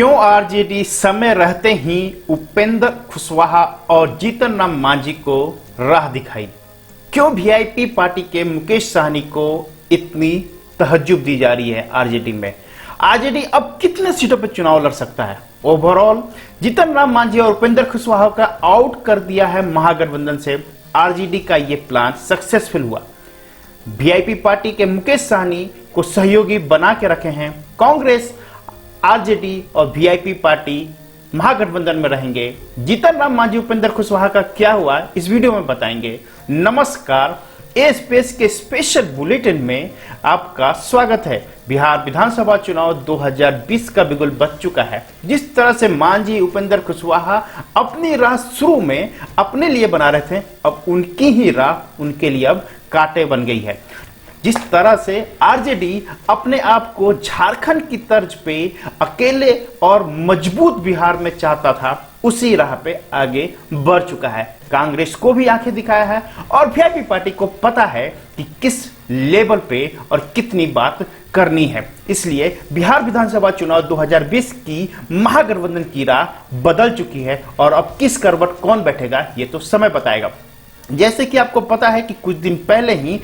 क्यों आरजेडी समय रहते ही उपेंद्र कुशवाहा और जीतन राम मांझी को राह दिखाई? क्यों वीआईपी पार्टी के मुकेश सहनी को इतनी तहज्जुब दी जा रही है आरजेडी में? आरजेडी अब कितने सीटों पर चुनाव लड़ सकता है? ओवरऑल जीतन राम मांझी और उपेंद्र कुशवाहा का आउट कर दिया है महागठबंधन से आरजेडी का यह प्लान सक्सेसफुल हुआ। वीआईपी पार्टी के मुकेश सहनी को सहयोगी बना के रखे हैं। कांग्रेस, आरजेडी और वीआईपी पार्टी महागठबंधन में रहेंगे। जीतन राम मांझी, उपेंद्र कुशवाहा का क्या हुआ इस वीडियो में बताएंगे। नमस्कार, ए स्पेस के स्पेशल बुलेटिन में आपका स्वागत है। बिहार विधानसभा चुनाव 2020 का बिगुल बज चुका है। जिस तरह से मांझी, उपेंद्र कुशवाहा अपनी राह शुरू में अपने लिए बना रहे थे, अब उनकी ही राह उनके लिए अब कांटे बन गई है। जिस तरह से आरजेडी अपने आप को झारखंड की तर्ज पे अकेले और मजबूत बिहार में चाहता था, उसी राह पे आगे बढ़ चुका है। कांग्रेस को भी आंखें दिखाया है और वीआईपी पार्टी को पता है कि किस लेवल पे और कितनी बात करनी है। इसलिए बिहार विधानसभा चुनाव 2020 की महागठबंधन की राह बदल चुकी है और अब किस करवट कौन बैठेगा ये तो समय बताएगा। जैसे कि आपको पता है कि कुछ दिन पहले ही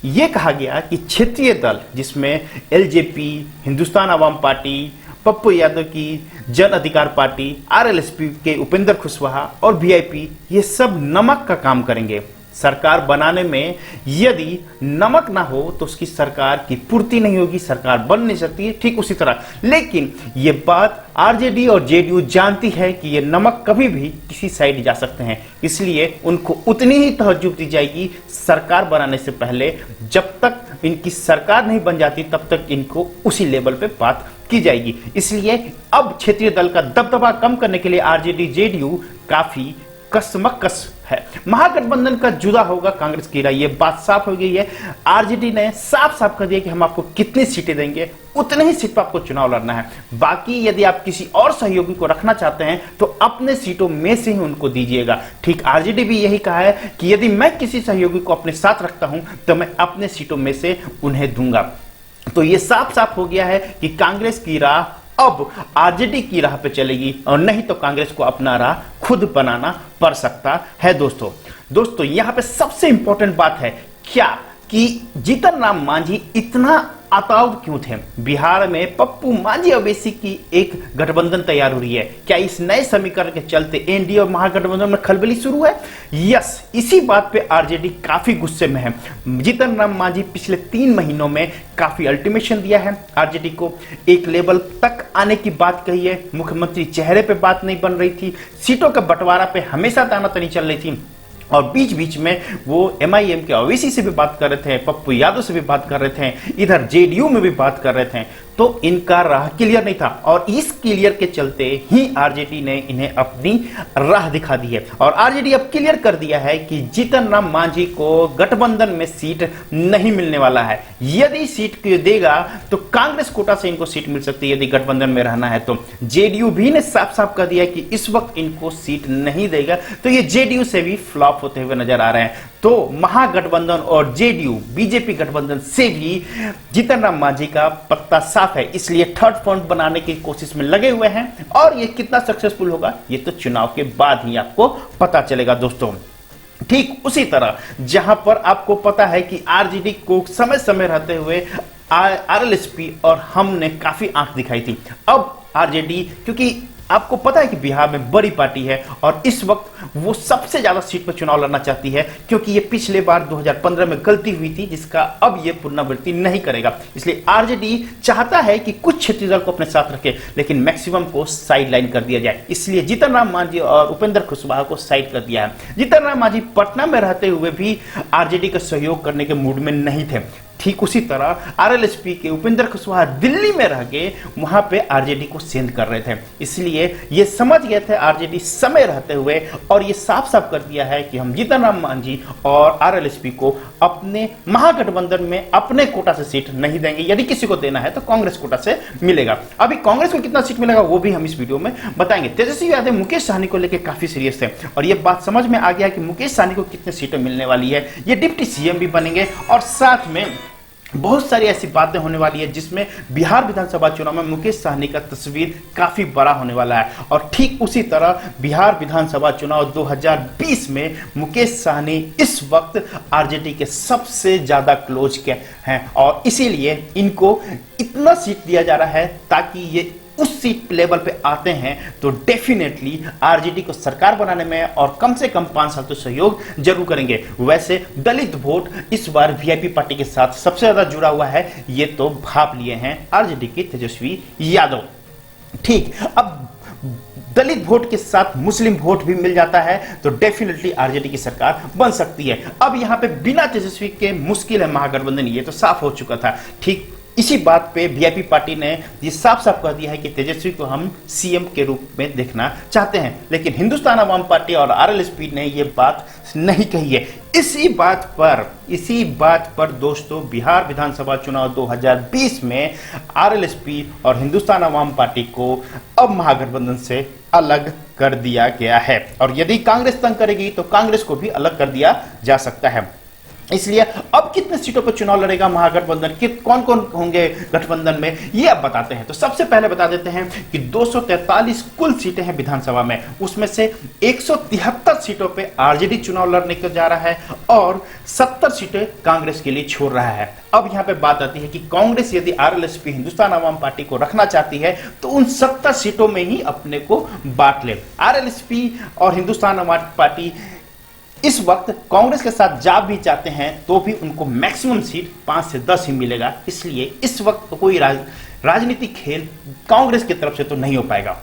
ये कहा गया कि क्षेत्रीय दल जिसमें एलजेपी, हिंदुस्तान आवाम पार्टी, पप्पू यादव की जन अधिकार पार्टी, आरएलएसपी के उपेंद्र कुशवाहा और वीआईपी, ये सब नमक का काम करेंगे। सरकार बनाने में यदि नमक ना हो तो उसकी सरकार की पूर्ति नहीं होगी, सरकार बन नहीं सकती है। ठीक उसी तरह लेकिन ये बात आरजेडी और जेडीयू जानती है कि ये नमक कभी भी किसी साइड जा सकते हैं, इसलिए उनको उतनी ही तहज्जुब दी जाएगी सरकार बनाने से पहले। जब तक इनकी सरकार नहीं बन जाती तब तक इनको उसी लेवल पे बात की जाएगी। इसलिए अब क्षेत्रीय दल का दबदबा कम करने के लिए आरजेडी जेडीयू काफी कसमकस है। महागठबंधन का जुदा होगा कांग्रेस की राह, ये बात साफ हो गई है। आरजेडी ने साफ साफ कर दिया कि हम आपको कितनी सीटें देंगे, उतने ही सीट पर आपको चुनाव लड़ना है। बाकी यदि आप किसी और सहयोगी को रखना चाहते हैं तो अपने सीटों में से ही उनको दीजिएगा। ठीक आरजेडी भी यही कहा है कि यदि मैं किसी सहयोगी को अपने साथ रखता हूं तो मैं अपने सीटों में से उन्हें दूंगा। तो ये साफ साफ हो गया है कि कांग्रेस की राह अब आरजेडी की राह पे चलेगी और नहीं तो कांग्रेस को अपना राह खुद बनाना पड़ सकता है। दोस्तों यहां पे सबसे इंपॉर्टेंट बात है क्या कि जीतन राम मांझी इतना आताव क्यों थे? बिहार में पप्पू, मांझी, ओवैसी की एक गठबंधन तैयार हो रही है। क्या इस नए समीकरण के चलते एनडीए और महागठबंधन में खलबली शुरू है? यस, इसी बात पे आरजेडी काफी गुस्से में है। जीतन राम मांझी पिछले 3 महीनों में काफी अल्टीमेशन दिया है आरजेडी को, एक लेवल तक आने की बात कही है। मुख्यमंत्री चेहरे पे बात नहीं बन रही थी, सीटों का बंटवारा पे हमेशा तानातनी चल रही थी और बीच बीच में वो एमआईएम के ओवैसी से भी बात कर रहे थे, पप्पू यादव से भी बात कर रहे थे, इधर जेडीयू में भी बात कर रहे थे। तो इनका राह क्लियर नहीं था और इस क्लियर के चलते ही आरजेडी ने इन्हें अपनी राह दिखा दी है। और आरजेडी अब क्लियर कर दिया है कि जीतन राम मांझी को गठबंधन में सीट नहीं मिलने वाला है। यदि सीट को देगा तो कांग्रेस कोटा से इनको सीट मिल सकती है यदि गठबंधन में रहना है तो। जेडीयू भी ने साफ साफ कर दिया कि इस वक्त इनको सीट नहीं देगा, तो ये जेडीयू से भी फ्लॉप होते हुए नजर आ रहे हैं। तो महागठबंधन और जेडीयू बीजेपी गठबंधन से भी जीतन राम मांझी का पत्ता साफ है, इसलिए थर्ड फ्रंट बनाने की कोशिश में लगे हुए हैं। और ये कितना सक्सेसफुल होगा ये तो चुनाव के बाद ही आपको पता चलेगा दोस्तों। ठीक उसी तरह जहां पर आपको पता है कि आरजेडी को समय समय रहते हुए आरएलएसपी और हमने काफी आंख दिखाई थी, अब आरजेडी, क्योंकि आपको पता है कि बिहार में बड़ी पार्टी है और इस वक्त वो सबसे ज्यादा सीट पर चुनाव लड़ना चाहती है, क्योंकि ये पिछले बार 2015 में गलती हुई थी जिसका अब ये पुनरावृत्ति नहीं करेगा। इसलिए आरजेडी चाहता है कि कुछ क्षेत्रीय दल को अपने साथ रखे लेकिन मैक्सिमम को साइड लाइन कर दिया जाए। इसलिए जीतन राम मांझी और उपेंद्र कुशवाहा को साइड कर दिया है। जीतन राम मांझी पटना में रहते हुए भी आरजेडी का सहयोग करने के मूड में नहीं थे। ठीक उसी तरह आरएलएसपी के उपेंद्र कुशवाहा दिल्ली में रह के वहां पे आरजेडी को सेंध कर रहे थे। इसलिए ये समझ गए थे आरजेडी समय रहते हुए और ये साफ साफ कर दिया है कि हम जीतन राम मांझी और आरएलएसपी को अपने महागठबंधन में अपने कोटा से सीट नहीं देंगे। यदि किसी को देना है तो कांग्रेस कोटा से मिलेगा। अभी कांग्रेस को कितना सीट मिलेगा वो भी हम इस वीडियो में बताएंगे। तेजस्वी यादव मुकेश सहनी को लेकर काफी सीरियस थे और ये बात समझ में आ गया कि मुकेश सहनी को कितने सीटें मिलने वाली है। ये डिप्टी सीएम भी बनेंगे और साथ में बहुत सारी ऐसी बातें होने वाली है जिसमें बिहार विधानसभा चुनाव में मुकेश सहनी का तस्वीर काफी बड़ा होने वाला है। और ठीक उसी तरह बिहार विधानसभा चुनाव 2020 में मुकेश सहनी इस वक्त आरजेडी के सबसे ज्यादा क्लोज के हैं और इसीलिए इनको इतना सीट दिया जा रहा है ताकि ये उस सीट लेवल पे आते हैं तो डेफिनेटली आरजेडी को सरकार बनाने में और कम से कम 5 साल तो सहयोग जरूर करेंगे। वैसे दलित वोट इस बार वीआईपी पार्टी के साथ सबसे ज्यादा जुड़ा हुआ है, ये तो भाप लिए हैं आरजेडी के तेजस्वी यादव। ठीक, अब दलित वोट के साथ मुस्लिम वोट भी मिल जाता है तो डेफिनेटली आरजेडी की सरकार बन सकती है। अब यहां पे बिना तेजस्वी के मुश्किल है महागठबंधन, ये तो साफ हो चुका था। ठीक इसी बात पे वीआईपी पार्टी ने ये साफ साफ कह दिया है कि तेजस्वी को हम सीएम के रूप में देखना चाहते हैं, लेकिन हिंदुस्तान अवाम पार्टी और आरएलएसपी ने ये बात नहीं कही है। इसी बात पर दोस्तों बिहार विधानसभा चुनाव 2020 में आरएलएसपी और हिंदुस्तान अवाम पार्टी को अब महागठबंधन से अलग कर दिया गया है और यदि कांग्रेस तंग करेगी तो कांग्रेस को भी अलग कर दिया जा सकता है। इसलिए अब कितने सीटों पर चुनाव लड़ेगा महागठबंधन, कौन कौन होंगे गठबंधन में, ये अब बताते हैं। तो सबसे पहले बता देते हैं कि 243 कुल सीटें हैं विधानसभा में, उसमें से 173 सीटों पे आरजेडी चुनाव लड़ने को जा रहा है और 70 सीटें कांग्रेस के लिए छोड़ रहा है। अब यहां पे बात आती है कि कांग्रेस यदि आरएलएसपी हिंदुस्तान अवाम पार्टी को रखना चाहती है तो उन 70 सीटों में ही अपने को बांट ले। आरएलएसपी और हिंदुस्तान अवाम पार्टी इस वक्त कांग्रेस के साथ जा भी चाहते हैं तो भी उनको मैक्सिमम सीट 5 से 10 ही मिलेगा, इसलिए इस वक्त कोई राजनीतिक खेल कांग्रेस की तरफ से तो नहीं हो पाएगा।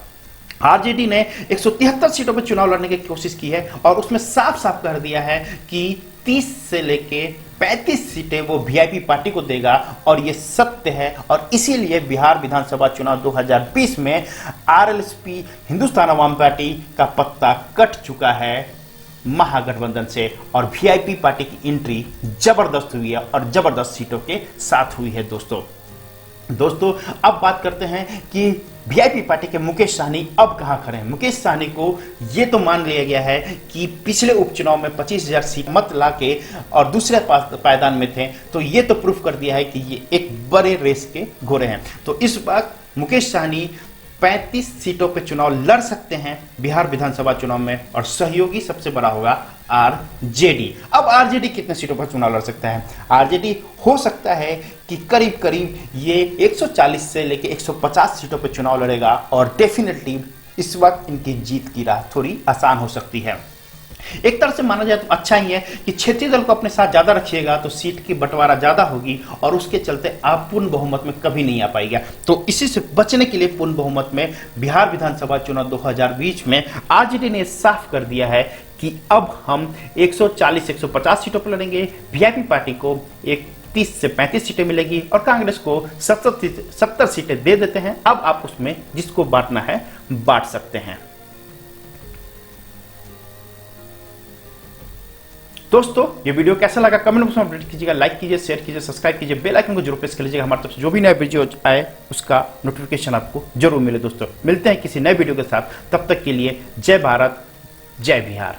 आरजेडी ने 173 सीटों पर चुनाव लड़ने की कोशिश की है और उसमें साफ साफ कर दिया है कि 30 से लेके 35 सीटें वो वीआईपी पार्टी को देगा और ये सत्य है। और इसीलिए बिहार विधानसभा चुनाव 2020 में आरएलएसपी हिंदुस्तान अवाम पार्टी का पत्ता कट चुका है महागठबंधन से और वीआईपी पार्टी की एंट्री जबरदस्त हुई है और जबरदस्त सीटों के साथ हुई है। दोस्तों अब बात करते हैं कि वीआईपी पार्टी के मुकेश सहनी अब कहां खड़े हैं। मुकेश सहनी को यह तो मान लिया गया है कि पिछले उपचुनाव में 25,000 सीट मत लाके और दूसरे पायदान में थे, तो ये तो प्रूफ कर दिया है कि ये एक बड़े रेस के घोड़े हैं। तो इस बार मुकेश सहनी 35 सीटों पे चुनाव लड़ सकते हैं बिहार विधानसभा चुनाव में और सहयोगी सबसे बड़ा होगा आरजेडी। अब आरजेडी कितने सीटों पर चुनाव लड़ सकता है? आरजेडी हो सकता है कि करीब करीब ये 140 से लेके 150 सीटों पर चुनाव लड़ेगा और डेफिनेटली इस वक्त इनकी जीत की राह थोड़ी आसान हो सकती है। एक तरह से माना जाए तो अच्छा ही है कि क्षेत्रीय दल को अपने साथ ज्यादा रखिएगा तो सीट की बंटवारा ज्यादा होगी और उसके चलते आप पूर्ण बहुमत में कभी नहीं आ पाएगा। तो इसी से बचने के लिए पूर्ण बहुमत में बिहार विधानसभा चुनाव 2020 में आरजेडी ने साफ कर दिया है कि अब हम 140-150 सीटों पर लड़ेंगे, वीआईपी पार्टी को 30 से 35 सीटें मिलेगी और कांग्रेस को 70 सीटें दे देते हैं। अब आप उसमें जिसको बांटना है बांट सकते हैं। दोस्तों ये वीडियो कैसा लगा कमेंट बॉक्स में अपडेट कीजिएगा, लाइक कीजिए, शेयर कीजिए, सब्सक्राइब कीजिए, बेल आइकन को जरूर प्रेस कर लीजिएगा। हमारी तरफ से जो भी नया वीडियो आए उसका नोटिफिकेशन आपको जरूर मिले। दोस्तों मिलते हैं किसी नए वीडियो के साथ, तब तक के लिए जय भारत जय बिहार।